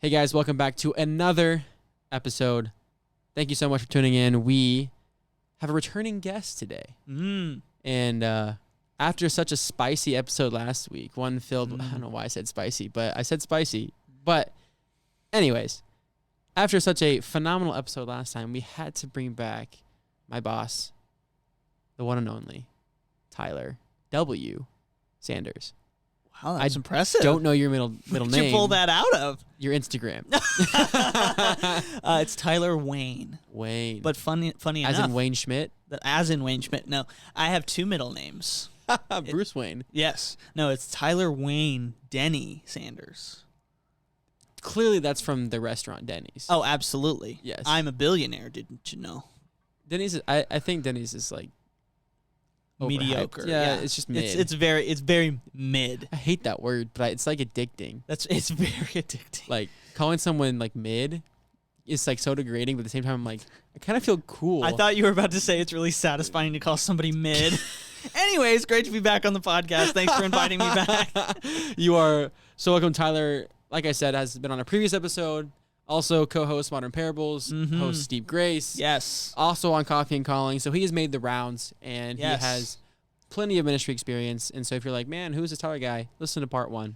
Hey guys, welcome back to another episode. Thank you so much for tuning in. We have a returning guest today. And after such a spicy episode last week, one filled, I don't know why I said spicy, but I said spicy. But anyways, after such a phenomenal episode last time, we had to bring back my boss, the one and only, Tyler W. Sanders. Wow, that's impressive. Don't know your middle name. Did you pull that out of? Your Instagram. It's Tyler Wayne. Wayne. But funny enough. As in Wayne Schmidt? As in Wayne Schmidt. No, I have two middle names. Bruce Wayne. Yes. No, it's Tyler Wayne Denny Sanders. Clearly that's from the restaurant Denny's. Oh, absolutely. Yes. I'm a billionaire, didn't you know? Denny's, I think Denny's is like mediocre. Overhyped. Yeah, it's just mid. It's very mid. I hate that word, but it's like addicting. It's very addicting. Like calling someone like mid is like so degrading, but at the same time I'm like, I kind of feel cool. I thought you were about to say it's really satisfying to call somebody mid. Anyways, great to be back on the podcast. Thanks for inviting me back. You are so welcome. Tyler, like I said, has been on a previous episode. Also co-host Modern Parables, host Steve Grace. Yes. Also on Coffee and Calling. So he has made the rounds, and Yes. he has plenty of ministry experience. And so if you're like, man, who's this Tyler guy? Listen to part 1.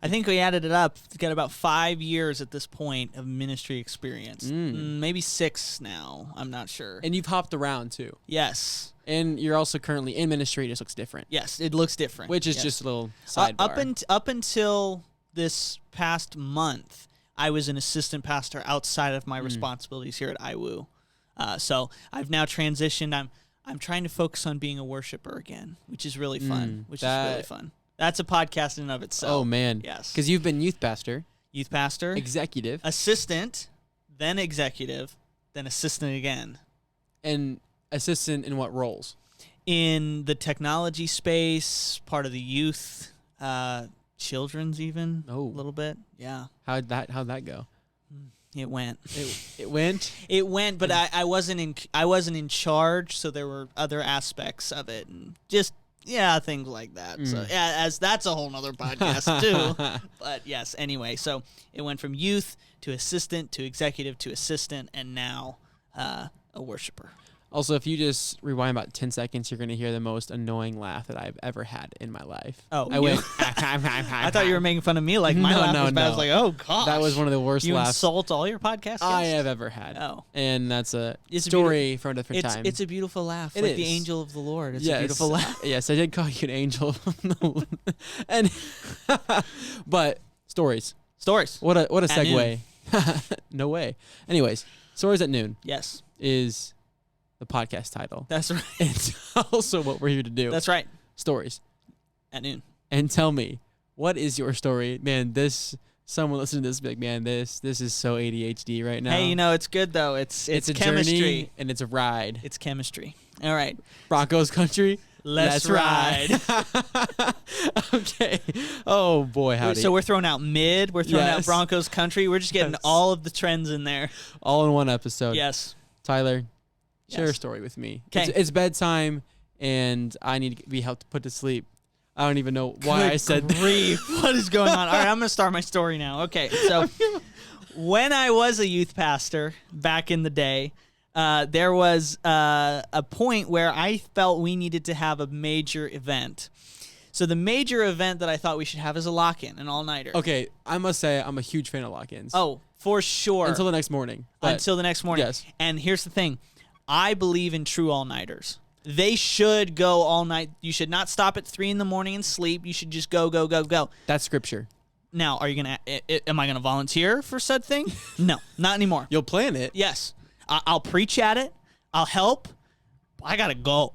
I think we added it up. We've got about 5 years at this point of ministry experience. Maybe 6 now. I'm not sure. And you've hopped around too. Yes. And you're also currently in ministry. It just looks different. Yes, it looks different. Which is just a little sidebar. Up until this past month, I was an assistant pastor outside of my responsibilities here at IWU. So I've now transitioned. I'm trying to focus on being a worshiper again, which is really fun. That's a podcast in and of itself. Oh, man. Yes. Because you've been youth pastor. Youth pastor. Executive. Assistant, then executive, then assistant again. And assistant in what roles? In the technology space, part of the youth, children's even a little bit. Yeah. How'd that go? It went. It went? It went, but I wasn't in charge, so there were other aspects of it, and just things like that. So as that's a whole nother podcast too. But yes, anyway, so it went from youth to assistant to executive to assistant, and now a worshiper. Also, if you just rewind about 10 seconds, you're going to hear the most annoying laugh that I've ever had in my life. Oh, I went. I thought you were making fun of me. Like my laugh was bad. I was like, oh gosh, that was one of the worst you laughs. Insult all your podcast guests I have ever had. Oh, and that's a story for a different time. It's a beautiful laugh. It like is. The angel of the Lord. It's a beautiful laugh. Yes, I did call you an angel. And but stories. What a segue. No way. Anyways, stories at noon. Yes, is the podcast title. That's right. It's also what we're here to do. That's right. Stories at noon. And tell me, what is your story? Man, someone listening to this be like, man, this is so ADHD right now. Hey, it's good though. It's a chemistry journey and it's a ride. It's chemistry. All right. Broncos country. Let's ride. Okay. Oh boy, howdy. So we're throwing out mid. We're throwing out Broncos country. We're just getting all of the trends in there. All in one episode. Yes. Tyler, share a story with me. Okay. It's bedtime, and I need to be helped put to sleep. I don't even know why I said grief. What is going on? All right, I'm going to start my story now. Okay, so when I was a youth pastor back in the day, there was a point where I felt we needed to have a major event. So the major event that I thought we should have is a lock-in, an all-nighter. Okay, I must say I'm a huge fan of lock-ins. Oh, for sure. Until the next morning. Until the next morning. Yes. And here's the thing. I believe in true all-nighters. They should go all night. You should not stop at 3 a.m. and sleep. You should just go. That's scripture. Now, am I going to volunteer for said thing? No, not anymore. You'll plan it. Yes. I'll preach at it. I'll help. I got to go.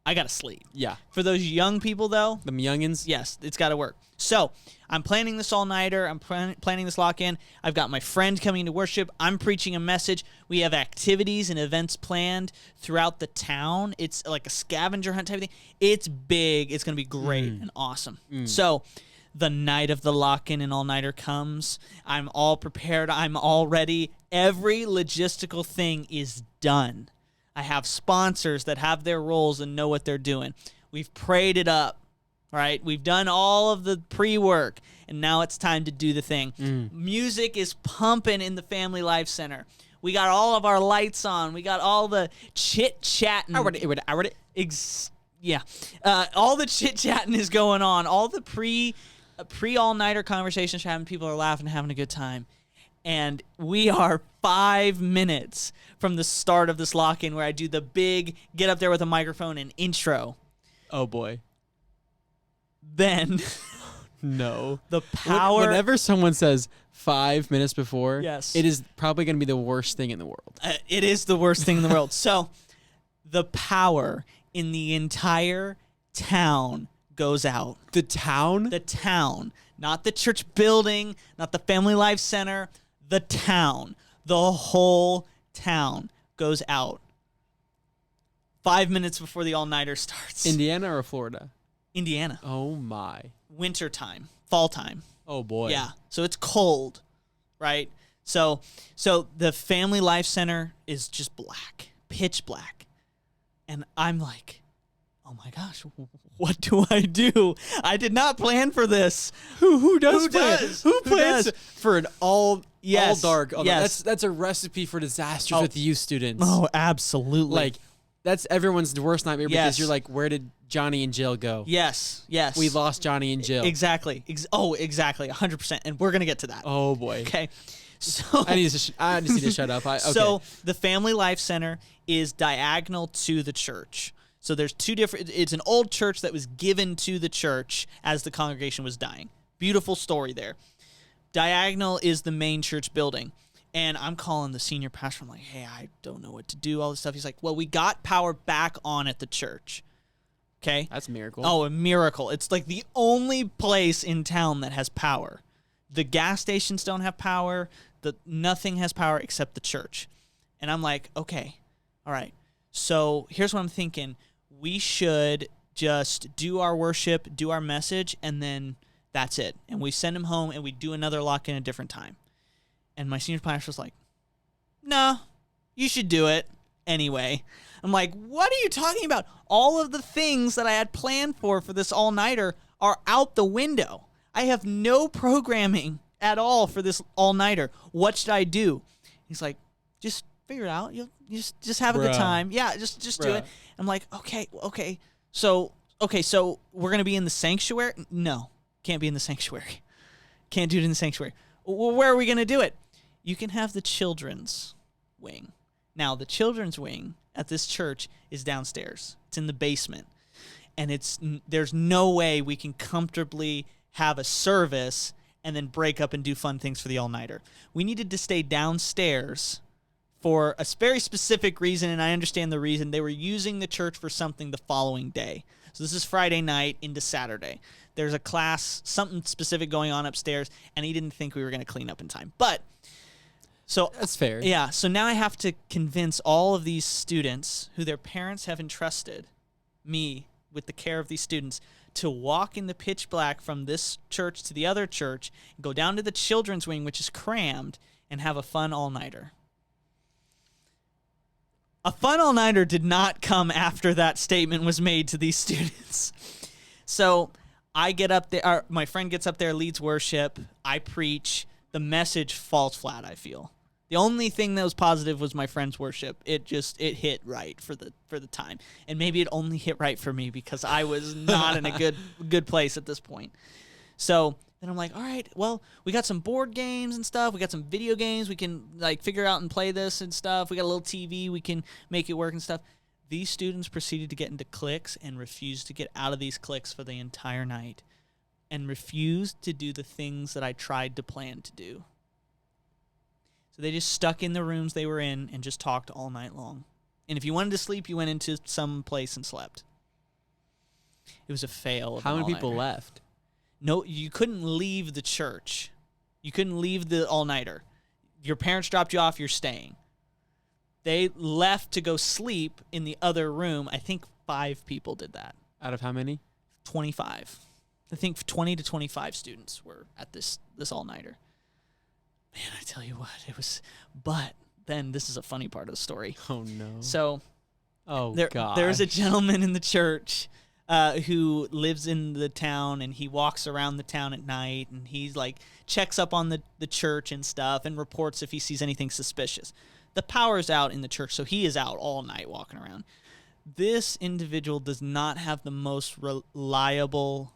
I got to sleep. Yeah. For those young people, though. Them youngins? Yes, it's got to work. So I'm planning this all-nighter. I'm planning this lock-in. I've got my friend coming to worship. I'm preaching a message. We have activities and events planned throughout the town. It's like a scavenger hunt type of thing. It's big. It's going to be great and awesome. So the night of the lock-in and all-nighter comes. I'm all prepared. I'm all ready. Every logistical thing is done. I have sponsors that have their roles and know what they're doing. We've prayed it up. All right, we've done all of the pre-work, and now it's time to do the thing. Music is pumping in the Family Life Center. We got all of our lights on. We got all the chit-chatting. All the chit-chatting is going on. All the pre-all-nighter conversations are having. People are laughing, having a good time. And we are 5 minutes from the start of this lock-in where I do the big get up there with a microphone and intro. Oh, boy. Then no. The power. Whenever someone says 5 minutes before, yes, it is probably going to be the worst thing in the world. It is the worst thing in the world. So the power in the entire town goes out. The town? The town. Not the church building, not the Family Life Center. The town. The whole town goes out. 5 minutes before the all-nighter starts. Indiana or Florida? Indiana. Oh, my. Winter time. Fall time. Oh, boy. Yeah. So it's cold, right? So the Family Life Center is just black. Pitch black. And I'm like, oh, my gosh, what do I do? I did not plan for this. Who does? Who plans does? for an all dark? Yes. That's a recipe for disasters with youth students. Oh, absolutely. Like, that's everyone's worst nightmare Yes. because you're like, where did Johnny and Jill go? Yes. We lost Johnny and Jill. Exactly. Exactly. 100%. And we're going to get to that. Oh, boy. Okay. So I just need to shut up. Okay. So the Family Life Center is diagonal to the church. So there's two different. It's an old church that was given to the church as the congregation was dying. Beautiful story there. Diagonal is the main church building. And I'm calling the senior pastor. I'm like, hey, I don't know what to do, all this stuff. He's like, well, we got power back on at the church. Okay? That's a miracle. Oh, a miracle. It's like the only place in town that has power. The gas stations don't have power. Nothing has power except the church. And I'm like, okay, all right. So here's what I'm thinking. We should just do our worship, do our message, and then that's it. And we send him home, and we do another lock-in a different time. And my senior pastor was like, no, you should do it anyway. I'm like, what are you talking about? All of the things that I had planned for this all-nighter are out the window. I have no programming at all for this all-nighter. What should I do? He's like, just figure it out. You just have a good time. Yeah, just do it. I'm like, okay. So we're going to be in the sanctuary? No, can't be in the sanctuary. Can't do it in the sanctuary. Well, where are we going to do it? You can have the children's wing. Now, the children's wing at this church is downstairs. It's in the basement. And there's no way we can comfortably have a service and then break up and do fun things for the all-nighter. We needed to stay downstairs for a very specific reason, and I understand the reason. They were using the church for something the following day. So this is Friday night into Saturday. There's a class, something specific going on upstairs, and he didn't think we were going to clean up in time. But, so... That's fair. Yeah, so now I have to convince all of these students who their parents have entrusted me with the care of these students to walk in the pitch black from this church to the other church, and go down to the children's wing, which is crammed, and have a fun all-nighter. A fun all-nighter did not come after that statement was made to these students. So I get up there, my friend gets up there, leads worship, I preach, the message falls flat, I feel. The only thing that was positive was my friend's worship. It hit right for the time. And maybe it only hit right for me because I was not in a good place at this point. So then I'm like, all right, well, we got some board games and stuff. We got some video games. We can like figure out and play this and stuff. We got a little TV. We can make it work and stuff. These students proceeded to get into cliques and refused to get out of these cliques for the entire night and refused to do the things that I tried to plan to do. So they just stuck in the rooms they were in and just talked all night long. And if you wanted to sleep, you went into some place and slept. It was a fail. How many people left? No, you couldn't leave the church. You couldn't leave the all-nighter. Your parents dropped you off, you're staying. They left to go sleep in the other room. I think 5 people did that. Out of how many? 25. I think 20 to 25 students were at this all-nighter. Man, I tell you what, it was... But then this is a funny part of the story. Oh, no. So, God. There's a gentleman in the church who lives in the town, and he walks around the town at night, and he's like checks up on the church and stuff and reports if he sees anything suspicious. The power's out in the church, so he is out all night walking around. This individual does not have the most reliable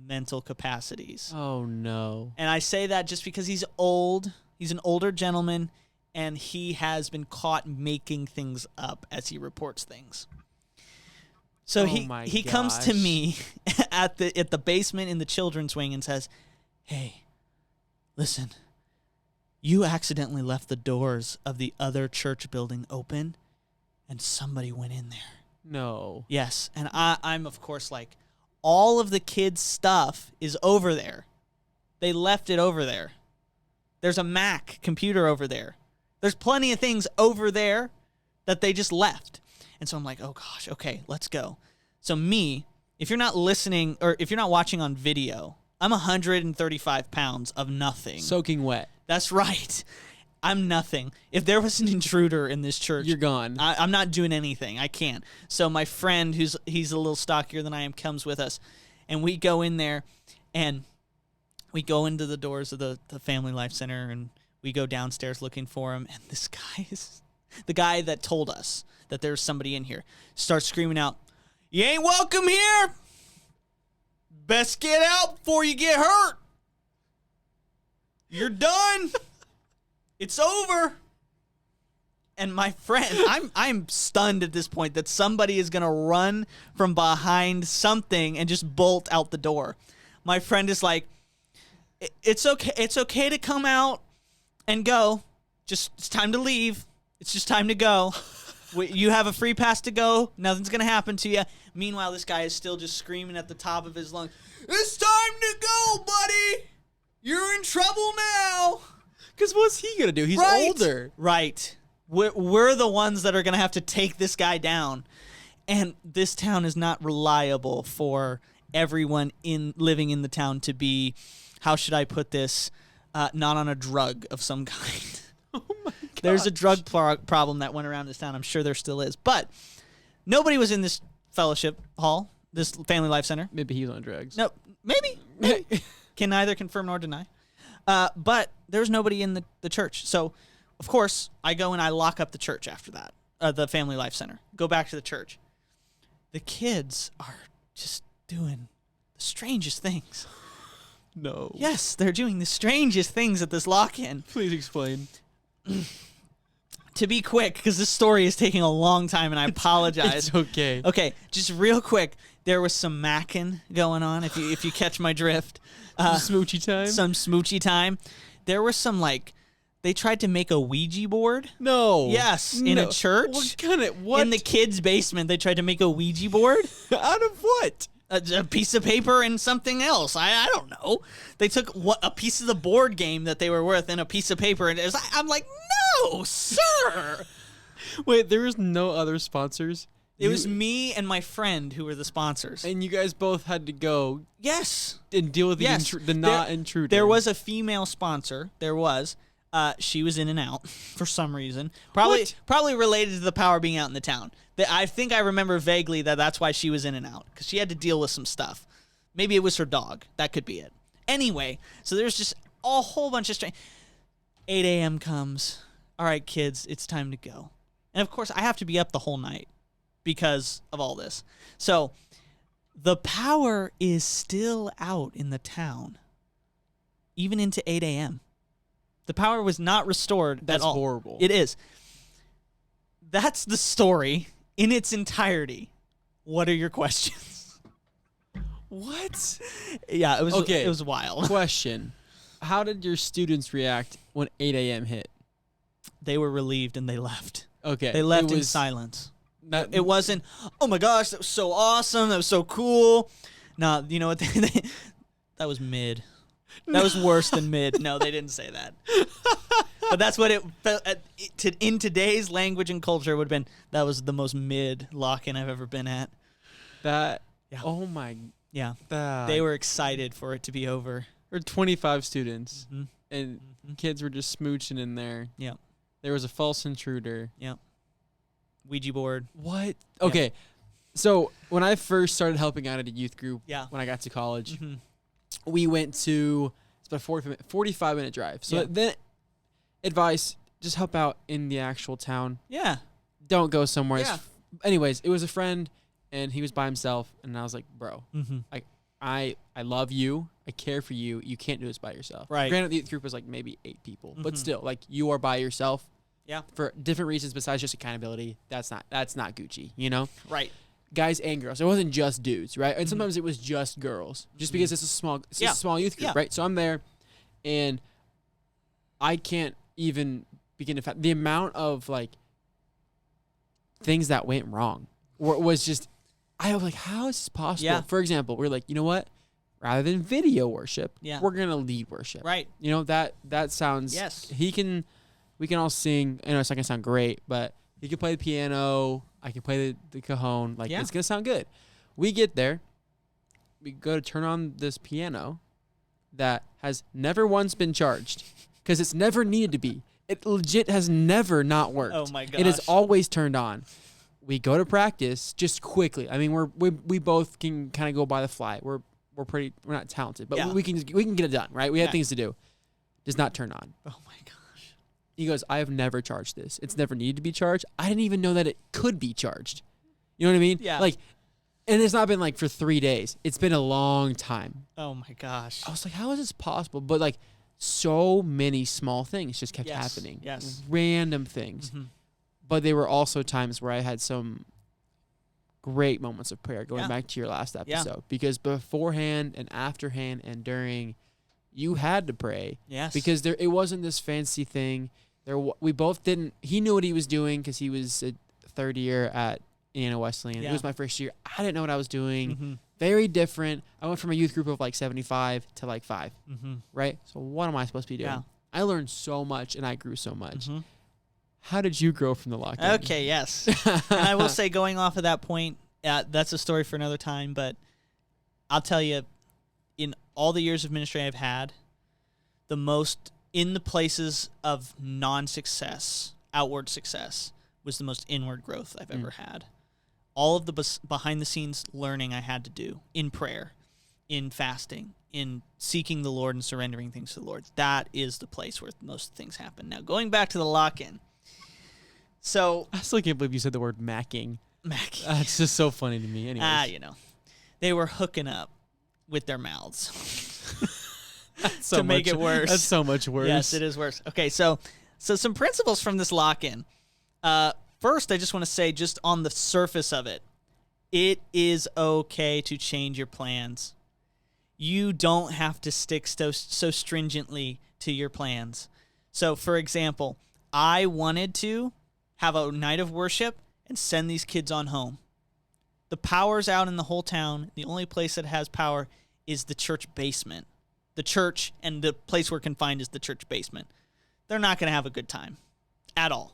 mental capacities. Oh, no. And I say that just because he's old. He's an older gentleman, and he has been caught making things up as he reports things. So he comes to me at the basement in the children's wing and says, "Hey, listen, you accidentally left the doors of the other church building open, and somebody went in there." No. Yes, and I'm of course like, all of the kids' stuff is over there. They left it over there. There's a Mac computer over there. There's plenty of things over there that they just left. And so I'm like, oh gosh, okay, let's go. So me, if you're not listening or if you're not watching on video, I'm 135 pounds of nothing. Soaking wet. That's right. I'm nothing. If there was an intruder in this church, you're gone. I'm not doing anything. I can't. So my friend, he's a little stockier than I am, comes with us, and we go in there, and we go into the doors of the Family Life Center, and we go downstairs looking for him, and this guy is the guy that told us that there's somebody in here, starts screaming out, "You ain't welcome here. Best get out before you get hurt. You're done. It's over." And my friend, I'm stunned at this point that somebody is going to run from behind something and just bolt out the door. My friend is like, "It's okay. It's okay to come out and go. Just it's time to leave. It's just time to go. You have a free pass to go. Nothing's going to happen to you." Meanwhile, this guy is still just screaming at the top of his lungs, "It's time to go, buddy. You're in trouble now." Because what's he going to do? He's older. Right. We're the ones that are going to have to take this guy down. And this town is not reliable for everyone living in the town to be, how should I put this, not on a drug of some kind. Oh my God. There's a drug problem that went around this town. I'm sure there still is. But nobody was in this fellowship hall, this Family Life Center. Maybe he's on drugs. No, maybe. Can neither confirm nor deny. But there's nobody in the church. So, of course, I go and I lock up the church after that, the Family Life Center. Go back to the church. The kids are just doing the strangest things. No. Yes, they're doing the strangest things at this lock-in. Please explain. To be quick, because this story is taking a long time, and I apologize. It's okay. Okay, just real quick. There was some macking going on, if you catch my drift. Smoochy time? Some smoochy time. There was some, they tried to make a Ouija board. No. Yes, in a church. What? In the kids' basement, they tried to make a Ouija board. Out of what? A piece of paper and something else. I don't know. They took a piece of the board game that they were with and a piece of paper, and I'm like, no, sir. Wait, there was no other sponsors? It was me and my friend who were the sponsors. And you guys both had to go. Yes. And deal with the not intruder. There was a female sponsor. There was. She was in and out for some reason. Probably related to the power being out in the town. I think I remember vaguely that's why she was in and out, because she had to deal with some stuff. Maybe it was her dog. That could be it. Anyway, so there's just a whole bunch of 8 a.m. comes. All right, kids, it's time to go. And of course, I have to be up the whole night because of all this. So the power is still out in the town, even into 8 a.m. The power was not restored at all. That's horrible. It is. That's the story in its entirety. What are your questions? What? Yeah, it was okay. It was wild. Question. How did your students react when 8 a.m. hit? They were relieved and they left. Okay. They left in silence. It wasn't, "Oh my gosh, that was so awesome. That was so cool." No, you know what? That was mid. That was worse than mid. No, they didn't say that. But that's what it felt in today's language and culture would have been. That was the most mid lock-in I've ever been at. Yeah. Oh my. Yeah. They were excited for it to be over. There were 25 students, mm-hmm. and kids were just smooching in there. Yeah. There was a false intruder. Yeah. Ouija board. What? Okay. So when I first started helping out at a youth group, Yeah. when I got to college, Mm-hmm. we went to it's about a 45-minute drive. So then advice, just help out in the actual town. Yeah. Don't go somewhere. Yeah. Anyways, it was a friend, and he was by himself, and I was like, bro, Mm-hmm. I love you. I care for you. You can't do this by yourself. Right. Granted, the youth group was like maybe 8 people, but Mhm. still, like, you are by yourself. Yeah. For different reasons besides just accountability. That's not Gucci, you know? Right. Guys and girls. It wasn't just dudes, right? And Mhm. sometimes it was just girls, just because it's a small youth group, Yeah. right? So I'm there, and I can't even begin to the amount of like things that went wrong was just. I was like, how is this possible? Yeah. For example, we're like, you know what? Rather than video worship, Yeah. we're gonna lead worship. Right. You know that sounds. Yes. We can all sing. I know it's not gonna sound great, but he can play the piano. I can play the cajon. Like, it's gonna sound good. We get there. We go to turn on this piano that has never once been charged because it's never needed to be. It legit has never not worked. Oh my gosh. It is always turned on. We go to practice just quickly. I mean, we both can kind of go by the fly. We're not talented, but we can get it done, right? We had things to do. Does not turn on. Oh my gosh. He goes, I have never charged this. It's never needed to be charged. I didn't even know that it could be charged. You know what I mean? Yeah. Like, and it's not been like for 3 days. It's been a long time. Oh my gosh. I was like, how is this possible? But like, so many small things just kept happening. Yes. Random things. Mm-hmm. But they were also times where I had some great moments of prayer, going Yeah. back to your last Yeah. episode. Because beforehand and afterhand and during, you had to pray. Yes. Because it wasn't this fancy thing. We both didn't. He knew what he was doing because he was a third year at Indiana Wesleyan. Yeah. It was my first year. I didn't know what I was doing. Mm-hmm. Very different. I went from a youth group of like 75 to like 5. Mm-hmm. Right? So what am I supposed to be doing? Yeah. I learned so much and I grew so much. Mm-hmm. How did you grow from the lock-in? Okay, yes. And I will say, going off of that point, that's a story for another time, but I'll tell you, in all the years of ministry I've had, the most, in the places of non-success, outward success, was the most inward growth I've ever had. All of the behind-the-scenes learning I had to do in prayer, in fasting, in seeking the Lord and surrendering things to the Lord, that is the place where most things happen. Now, going back to the lock-in. So I still can't believe you said the word macking. Mackie. It's just so funny to me. Anyways. You know, they were hooking up with their mouths So to make much- it worse. That's so much worse. Yes, it is worse. Okay, so some principles from this lock-in. First, I just want to say, just on the surface of it is okay to change your plans. You don't have to stick so stringently to your plans. So, for example, I wanted to have a night of worship and send these kids on home. The power's out in the whole town. The only place that has power is the church basement. The church, and the place we're confined is the church basement. They're not going to have a good time at all.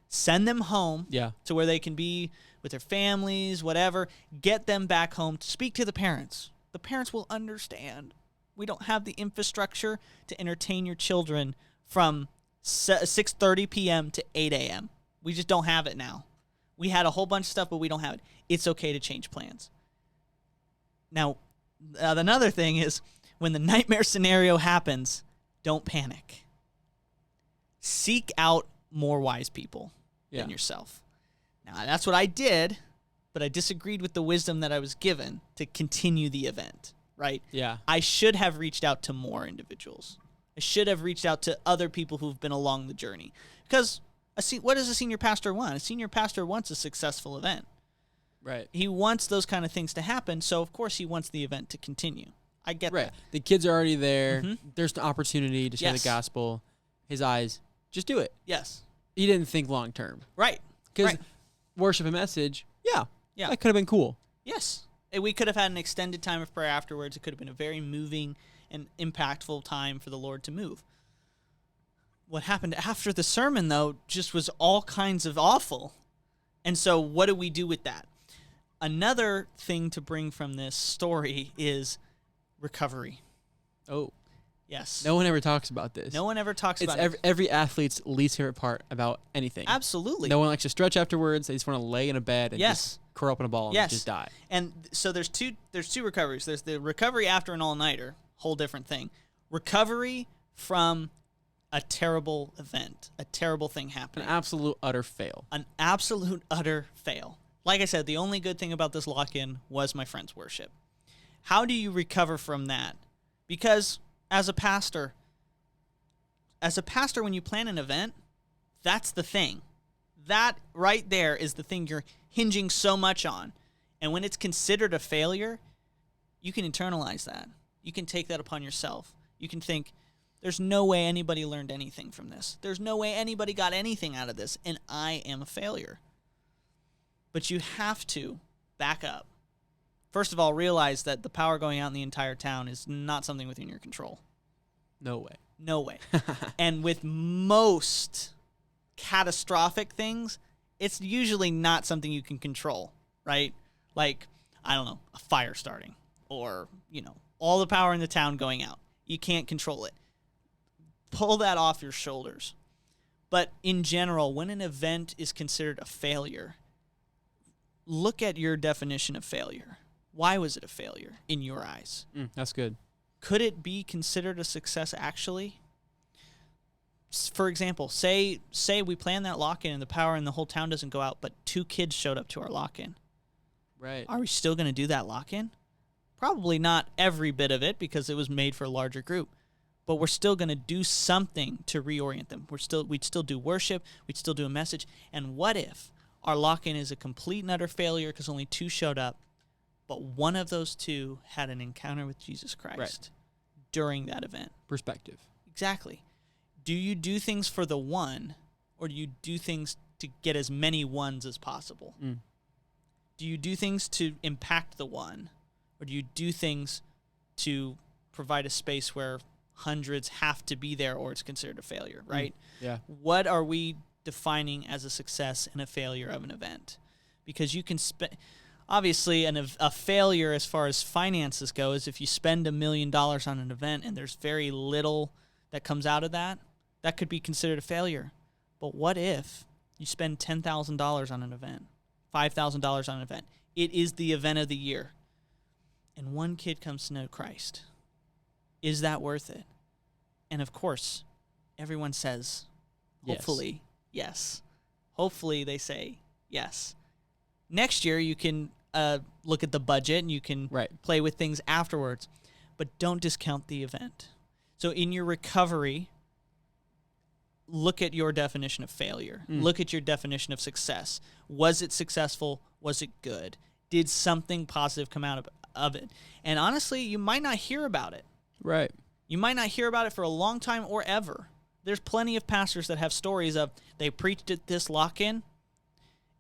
Send them home to where they can be with their families, whatever. Get them back home to speak to the parents. The parents will understand. We don't have the infrastructure to entertain your children from 6:30 p.m. to 8 a.m. We just don't have it now. We had a whole bunch of stuff, but we don't have it. It's okay to change plans. Now, another thing is, when the nightmare scenario happens, don't panic. Seek out more wise people than yourself. Now, that's what I did, but I disagreed with the wisdom that I was given to continue the event, right? Yeah. I should have reached out to more individuals. I should have reached out to other people who've been along the journey. Because what does a senior pastor want? A senior pastor wants a successful event. Right. He wants those kind of things to happen, so of course he wants the event to continue. I get that. The kids are already there. Mm-hmm. There's an opportunity to share the gospel. His eyes, just do it. Yes. He didn't think long term. Right. Because worship and message, that could have been cool. Yes. And we could have had an extended time of prayer afterwards. It could have been a very moving and impactful time for the Lord to move. What happened after the sermon, though, just was all kinds of awful. And so what do we do with that? Another thing to bring from this story is recovery. Oh. Yes. No one ever talks about this. No one ever talks about it. Every athlete's least favorite part about anything. Absolutely. No one likes to stretch afterwards. They just want to lay in a bed and just curl up in a ball and just die. And so there's two recoveries. There's the recovery after an all-nighter, whole different thing. Recovery from a terrible event, a terrible thing happening. An absolute utter fail. An absolute utter fail. Like I said, the only good thing about this lock-in was my friend's worship. How do you recover from that? Because as a pastor, when you plan an event, that's the thing. That right there is the thing you're hinging so much on. And when it's considered a failure, you can internalize that. You can take that upon yourself. You can think, there's no way anybody learned anything from this. There's no way anybody got anything out of this, and I am a failure. But you have to back up. First of all, realize that the power going out in the entire town is not something within your control. No way. No way. And with most catastrophic things, it's usually not something you can control, right? Like, I don't know, a fire starting or, all the power in the town going out. You can't control it. Pull that off your shoulders. But in general, when an event is considered a failure, look at your definition of failure. Why was it a failure in your eyes? That's good. Could it be considered a success actually? For example, say we plan that lock-in and the power in the whole town doesn't go out, but 2 kids showed up to our lock-in. Right. Are we still going to do that lock-in? Probably not every bit of it because it was made for a larger group. But we're still going to do something to reorient them. We'd still do worship. We'd still do a message. And what if our lock-in is a complete and utter failure because only 2 showed up, but one of those 2 had an encounter with Jesus Christ during that event? Perspective. Exactly. Do you do things for the one, or do you do things to get as many ones as possible? Do you do things to impact the one, or do you do things to provide a space where hundreds have to be there or it's considered a failure, right? Yeah. What are we defining as a success and a failure of an event? Because you can spend... Obviously, a failure as far as finances go is if you spend $1 million on an event and there's very little that comes out of that, that could be considered a failure. But what if you spend $10,000 on an event, $5,000 on an event? It is the event of the year. And 1 kid comes to know Christ. Is that worth it? And of course, everyone says, hopefully, yes. Hopefully they say yes. Next year, you can look at the budget and you can play with things afterwards. But don't discount the event. So in your recovery, look at your definition of failure. Look at your definition of success. Was it successful? Was it good? Did something positive come out of it? And honestly, you might not hear about it. Right. You might not hear about it for a long time or ever. There's plenty of pastors that have stories of they preached at this lock-in,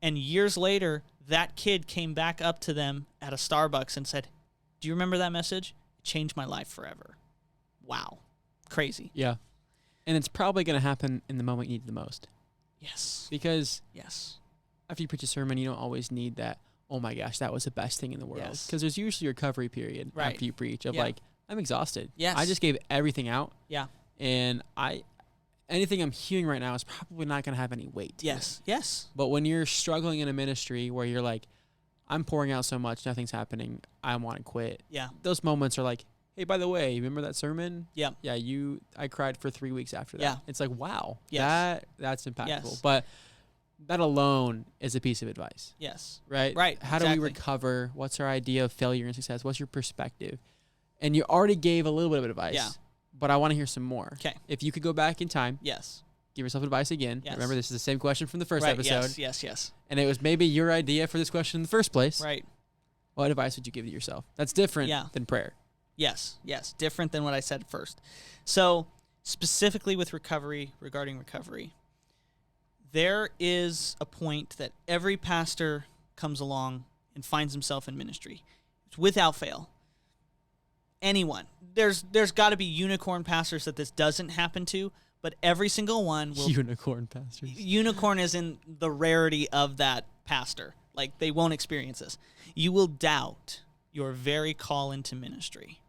and years later, that kid came back up to them at a Starbucks and said, "Do you remember that message? It changed my life forever." Wow. Crazy. Yeah. And it's probably going to happen in the moment you need it the most. Yes. Because yes, after you preach a sermon, you don't always need that, oh my gosh, that was the best thing in the world. Yes. Because there's usually a recovery period after you preach of like, I'm exhausted. Yes. I just gave everything out. Yeah. And anything I'm hearing right now is probably not going to have any weight. Yes. Yes. But when you're struggling in a ministry where you're like, I'm pouring out so much, nothing's happening, I want to quit. Yeah. Those moments are like, hey, by the way, remember that sermon? Yeah. Yeah, I cried for 3 weeks after that. Yeah. It's like, wow. Yes. That's impactful. Yes. But that alone is a piece of advice. Yes. Right? Right. How do we recover? What's our idea of failure and success? What's your perspective? And you already gave a little bit of advice. Yeah. But I want to hear some more. Okay. If you could go back in time. Yes. Give yourself advice again. Yes. Remember, this is the same question from the first episode. Yes. And it was maybe your idea for this question in the first place. Right. What advice would you give to yourself? That's different than prayer. Yes. Different than what I said first. So, specifically with regarding recovery, there is a point that every pastor comes along and finds himself in ministry. It's without fail. Anyone. There's got to be unicorn pastors that this doesn't happen to, but every single one will... Unicorn pastors. Unicorn is in the rarity of that pastor. Like, they won't experience this. You will doubt your very call into ministry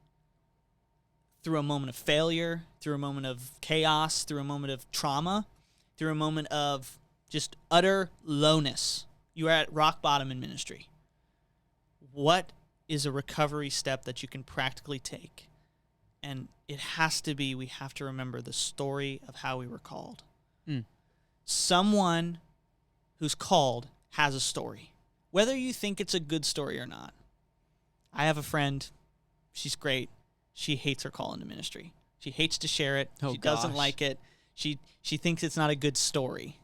through a moment of failure, through a moment of chaos, through a moment of trauma, through a moment of just utter lowness. You are at rock bottom in ministry. what is a recovery step that you can practically take? And it has to be, we have to remember the story of how we were called. Someone who's called has a story, whether you think it's a good story or not. I have a friend. She's great. She hates her call into ministry. She hates to share it. She doesn't like it. She thinks it's not a good story.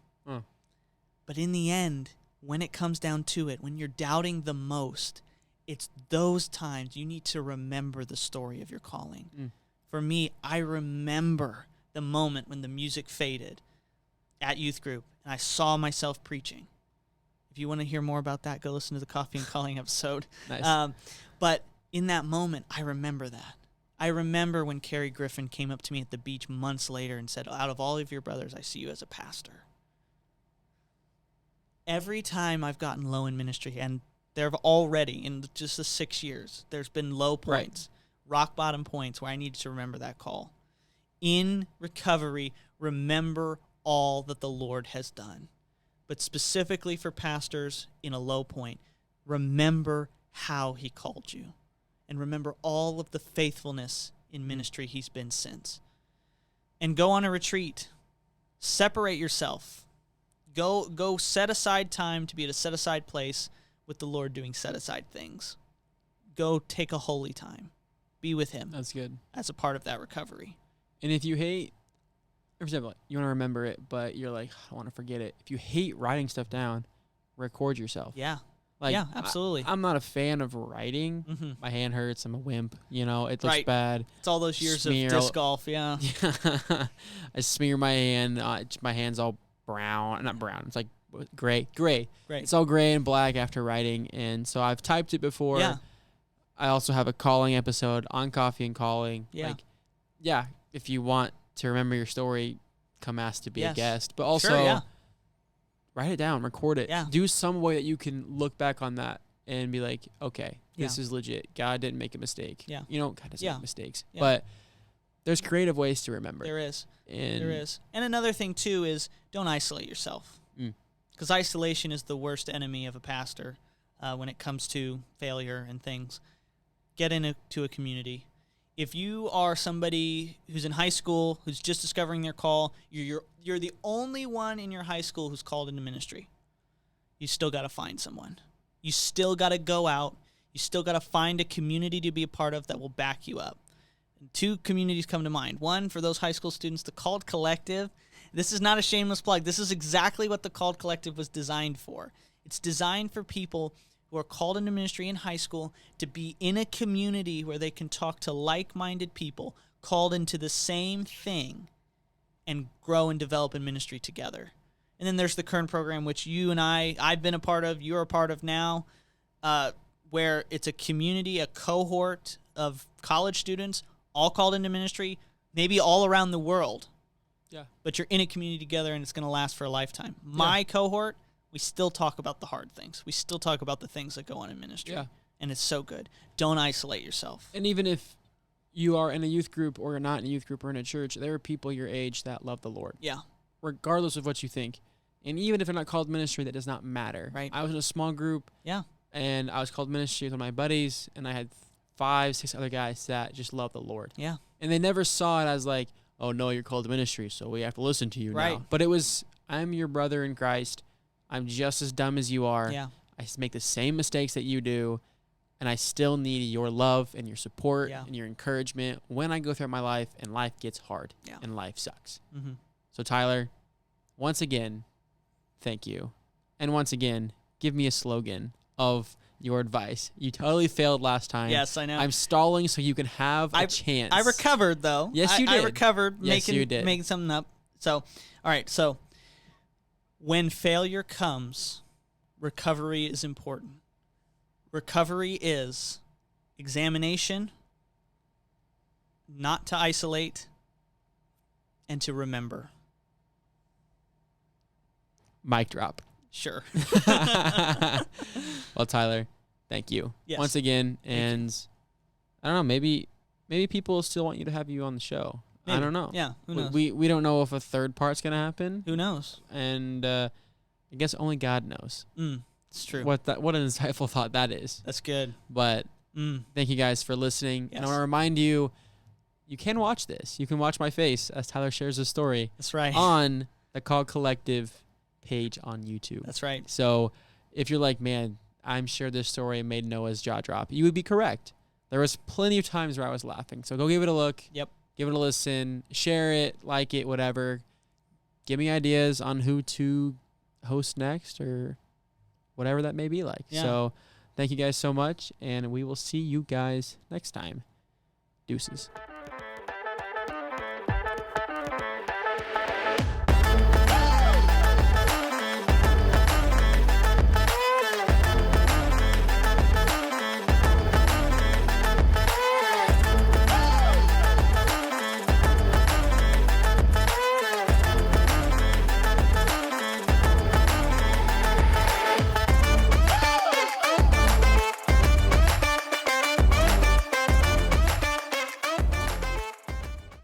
But in the end, when it comes down to it, when you're doubting the most, it's those times you need to remember the story of your calling. For me, I remember the moment when the music faded at youth group and I saw myself preaching. If you want to hear more about that, go listen to the Coffee and Calling episode. Nice. But in that moment, I remember that. I remember when Carrie Griffin came up to me at the beach months later and said, out of all of your brothers, I see you as a pastor. Every time I've gotten low in ministry, and there have already, in just the 6 years, there's been low points, rock bottom points where I needed to remember that call. In recovery, remember all that the Lord has done. But specifically for pastors in a low point, remember how he called you. And remember all of the faithfulness in ministry he's been since. And go on a retreat. Separate yourself. Go set aside time to be at a set aside place with the Lord doing set aside things. Go take a holy time. Be with him. That's good. As a part of that recovery. And if you hate, for example, you want to remember it, but you're like, I want to forget it. If you hate writing stuff down, record yourself. Yeah. Like, yeah, absolutely. I'm not a fan of writing. My hand hurts. I'm a wimp. You know, it looks bad. It's all those years of disc golf, yeah. I smear my hand. My hand's all brown. Not brown. It's like gray. It's all gray and black after writing. And so I've typed it before. Yeah. I also have a calling episode on Coffee and Calling. Yeah. Like, yeah, if you want to remember your story, come ask to be a guest. But also, sure, yeah. Write it down, record it. Yeah. Do some way that you can look back on that and be like, okay, this is legit. God didn't make a mistake. Yeah. You know, God doesn't make mistakes. Yeah. But there's creative ways to remember. There is. And there is. And another thing, too, is don't isolate yourself. Because isolation is the worst enemy of a pastor when it comes to failure and things. Get into a community. If you are somebody who's in high school, who's just discovering their call, you're the only one in your high school who's called into ministry. You still got to find someone. You still got to go out. You still got to find a community to be a part of that will back you up. And 2 communities come to mind. One, for those high school students, the Called Collective. This is not a shameless plug. This is exactly what the Called Collective was designed for. It's designed for people who are called into ministry in high school to be in a community where they can talk to like-minded people called into the same thing and grow and develop in ministry together. And then there's the current program, which you and I've been a part of, you're a part of now, where it's a community, a cohort of college students all called into ministry, maybe all around the world. Yeah. But you're in a community together and it's going to last for a lifetime. My cohort, we still talk about the hard things. We still talk about the things that go on in ministry. Yeah. And it's so good. Don't isolate yourself. And even if you are in a youth group or you're not in a youth group or in a church, there are people your age that love the Lord. Yeah. Regardless of what you think. And even if they're not called ministry, that does not matter. Right. I was in a small group. Yeah. And I was called ministry with one of my buddies, and I had 5, 6 other guys that just love the Lord. Yeah. And they never saw it as like, oh, no, you're called to ministry, so we have to listen to you now. But it was, I'm your brother in Christ. I'm just as dumb as you are. Yeah. I make the same mistakes that you do, and I still need your love and your support and your encouragement when I go through my life and life gets hard and life sucks. So, Tyler, once again, thank you. And once again, give me a slogan of your advice. You totally failed last time. Yes, I know. I'm stalling so you can have a chance. I recovered, though. Yes, you did. I recovered you did. making something up. So, all right. So, when failure comes, recovery is important. Recovery is examination, not to isolate, and to remember. Mic drop. Sure. Well, Tyler, thank you once again. And I don't know, maybe people still want you to have you on the show. Maybe. I don't know. Yeah, who knows? We don't know if a third part's going to happen. Who knows? And I guess only God knows. It's true. What an insightful thought that is. That's good. But thank you guys for listening. Yes. And I want to remind you, you can watch this. You can watch my face as Tyler shares a story. That's right. On the Cog Collective page on YouTube. That's right. So if you're like, man, I'm sure this story made Noah's jaw drop, you would be correct. There was plenty of times where I was laughing. So go give it a look. Yep. Give it a listen. Share it. Like it. Whatever. Give me ideas on who to host next or whatever that may be like. Yeah. So thank you guys so much, and we will see you guys next time. Deuces.